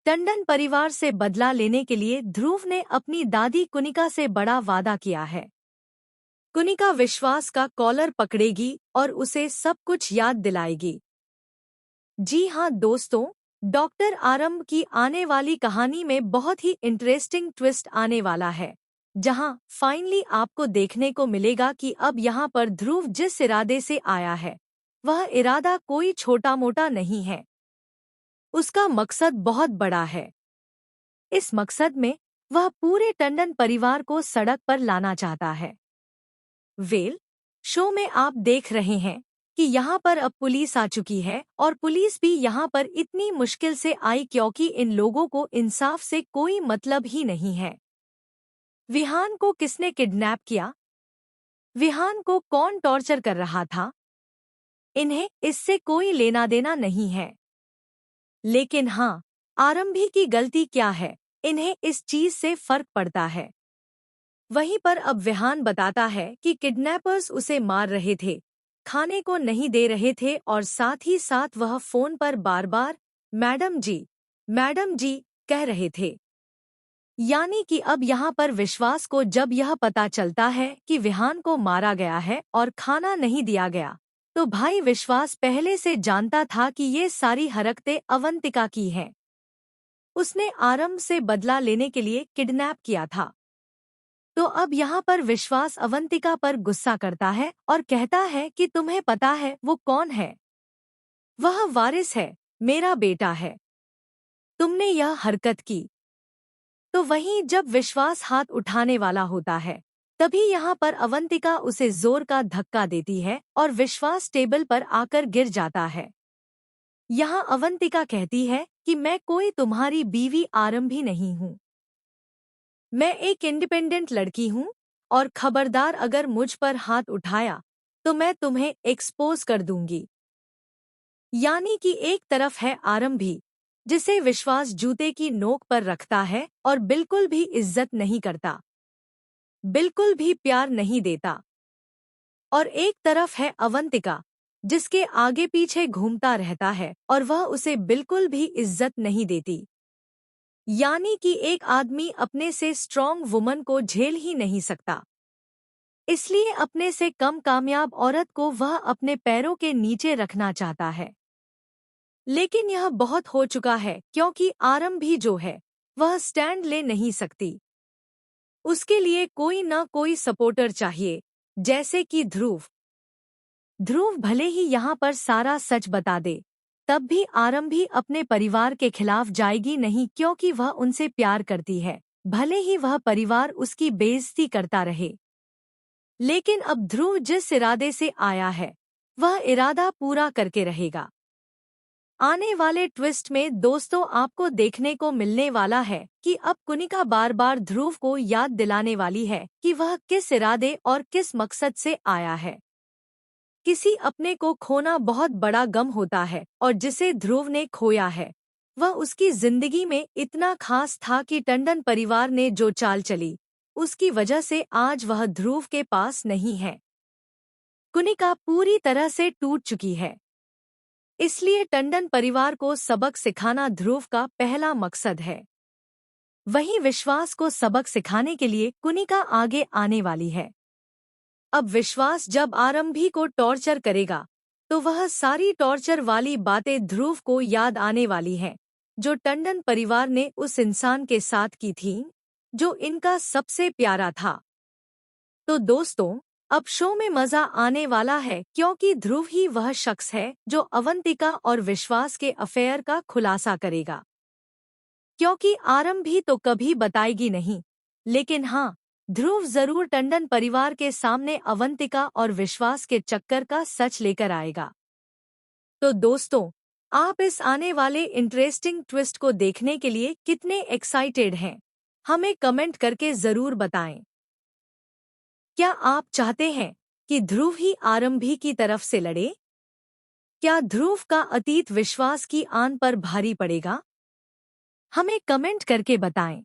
टंडन परिवार से बदला लेने के लिए ध्रुव ने अपनी दादी कुनिका से बड़ा वादा किया है। कुनिका विश्वास का कॉलर पकड़ेगी और उसे सब कुछ याद दिलाएगी। जी हाँ दोस्तों, डॉक्टर आरंभ की आने वाली कहानी में बहुत ही इंटरेस्टिंग ट्विस्ट आने वाला है, जहां फाइनली आपको देखने को मिलेगा कि अब यहां पर ध्रुव जिस इरादे से आया है, वह इरादा कोई छोटा मोटा नहीं है। उसका मकसद बहुत बड़ा है। इस मकसद में वह पूरे टंडन परिवार को सड़क पर लाना चाहता है। शो में आप देख रहे हैं कि यहाँ पर अब पुलिस आ चुकी है और पुलिस भी यहाँ पर इतनी मुश्किल से आई क्योंकि इन लोगों को इंसाफ से कोई मतलब ही नहीं है। विहान को किसने किडनैप किया? विहान को कौन टॉर्चर कर रहा था? इन्हें इससे कोई लेना देना नहीं है। लेकिन हाँ, आरंभी की गलती क्या है, इन्हें इस चीज से फर्क पड़ता है। वहीं पर अब विहान बताता है कि किडनैपर्स उसे मार रहे थे, खाने को नहीं दे रहे थे और साथ ही साथ वह फोन पर बार बार मैडम जी कह रहे थे। यानी कि अब यहाँ पर विश्वास को जब यह पता चलता है कि विहान को मारा गया है और खाना नहीं दिया गया, तो भाई विश्वास पहले से जानता था कि ये सारी हरकतें अवंतिका की हैं। उसने आरंभ से बदला लेने के लिए किडनैप किया था। तो अब यहाँ पर विश्वास अवंतिका पर गुस्सा करता है और कहता है कि तुम्हें पता है वो कौन है? वह वारिस है, मेरा बेटा है। तुमने यह हरकत की। तो वहीं जब विश्वास हाथ उठाने वाला होता है, तभी यहाँ पर अवंतिका उसे जोर का धक्का देती है और विश्वास टेबल पर आकर गिर जाता है। यहाँ अवंतिका कहती है कि मैं कोई तुम्हारी बीवी आरंभी नहीं हूँ। मैं एक इंडिपेंडेंट लड़की हूँ और खबरदार अगर मुझ पर हाथ उठाया तो मैं तुम्हें एक्सपोज कर दूंगी। यानी कि एक तरफ है आरंभी, जिसे विश्वास जूते की नोक पर रखता है और बिल्कुल भी इज्जत नहीं करता, बिल्कुल भी प्यार नहीं देता। और एक तरफ है अवंतिका, जिसके आगे पीछे घूमता रहता है और वह उसे बिल्कुल भी इज्जत नहीं देती। यानी कि एक आदमी अपने से स्ट्रॉन्ग वुमन को झेल ही नहीं सकता, इसलिए अपने से कम कामयाब औरत को वह अपने पैरों के नीचे रखना चाहता है। लेकिन यह बहुत हो चुका है क्योंकि आरंभी जो है वह स्टैंड ले नहीं सकती। उसके लिए कोई न कोई सपोर्टर चाहिए, जैसे कि ध्रुव। ध्रुव भले ही यहाँ पर सारा सच बता दे, तब भी आरंभी अपने परिवार के खिलाफ जाएगी नहीं क्योंकि वह उनसे प्यार करती है, भले ही वह परिवार उसकी बेइज्जती करता रहे। लेकिन अब ध्रुव जिस इरादे से आया है, वह इरादा पूरा करके रहेगा। आने वाले ट्विस्ट में दोस्तों आपको देखने को मिलने वाला है कि अब कुनिका बार बार ध्रुव को याद दिलाने वाली है कि वह किस इरादे और किस मकसद से आया है। किसी अपने को खोना बहुत बड़ा गम होता है और जिसे ध्रुव ने खोया है, वह उसकी जिंदगी में इतना खास था कि टंडन परिवार ने जो चाल चली, उसकी वजह से आज वह ध्रुव के पास नहीं है। कुनिका पूरी तरह से टूट चुकी है। इसलिए टंडन परिवार को सबक सिखाना ध्रुव का पहला मकसद है। वहीं विश्वास को सबक सिखाने के लिए कुनिका आगे आने वाली है। अब विश्वास जब आरंभी को टॉर्चर करेगा, तो वह सारी टॉर्चर वाली बातें ध्रुव को याद आने वाली हैं, जो टंडन परिवार ने उस इंसान के साथ की थीं, जो इनका सबसे प्यारा था। तो दोस्तों, अब शो में मजा आने वाला है क्योंकि ध्रुव ही वह शख्स है जो अवंतिका और विश्वास के अफेयर का खुलासा करेगा। क्योंकि आरंभी तो कभी बताएगी नहीं, लेकिन हाँ, ध्रुव जरूर टंडन परिवार के सामने अवंतिका और विश्वास के चक्कर का सच लेकर आएगा। तो दोस्तों, आप इस आने वाले इंटरेस्टिंग ट्विस्ट को देखने के लिए कितने एक्साइटेड हैं, हमें कमेंट करके जरूर बताएं। क्या आप चाहते हैं कि ध्रुव ही आरंभी की तरफ से लड़े? क्या ध्रुव का अतीत विश्वास की आन पर भारी पड़ेगा? हमें कमेंट करके बताएं।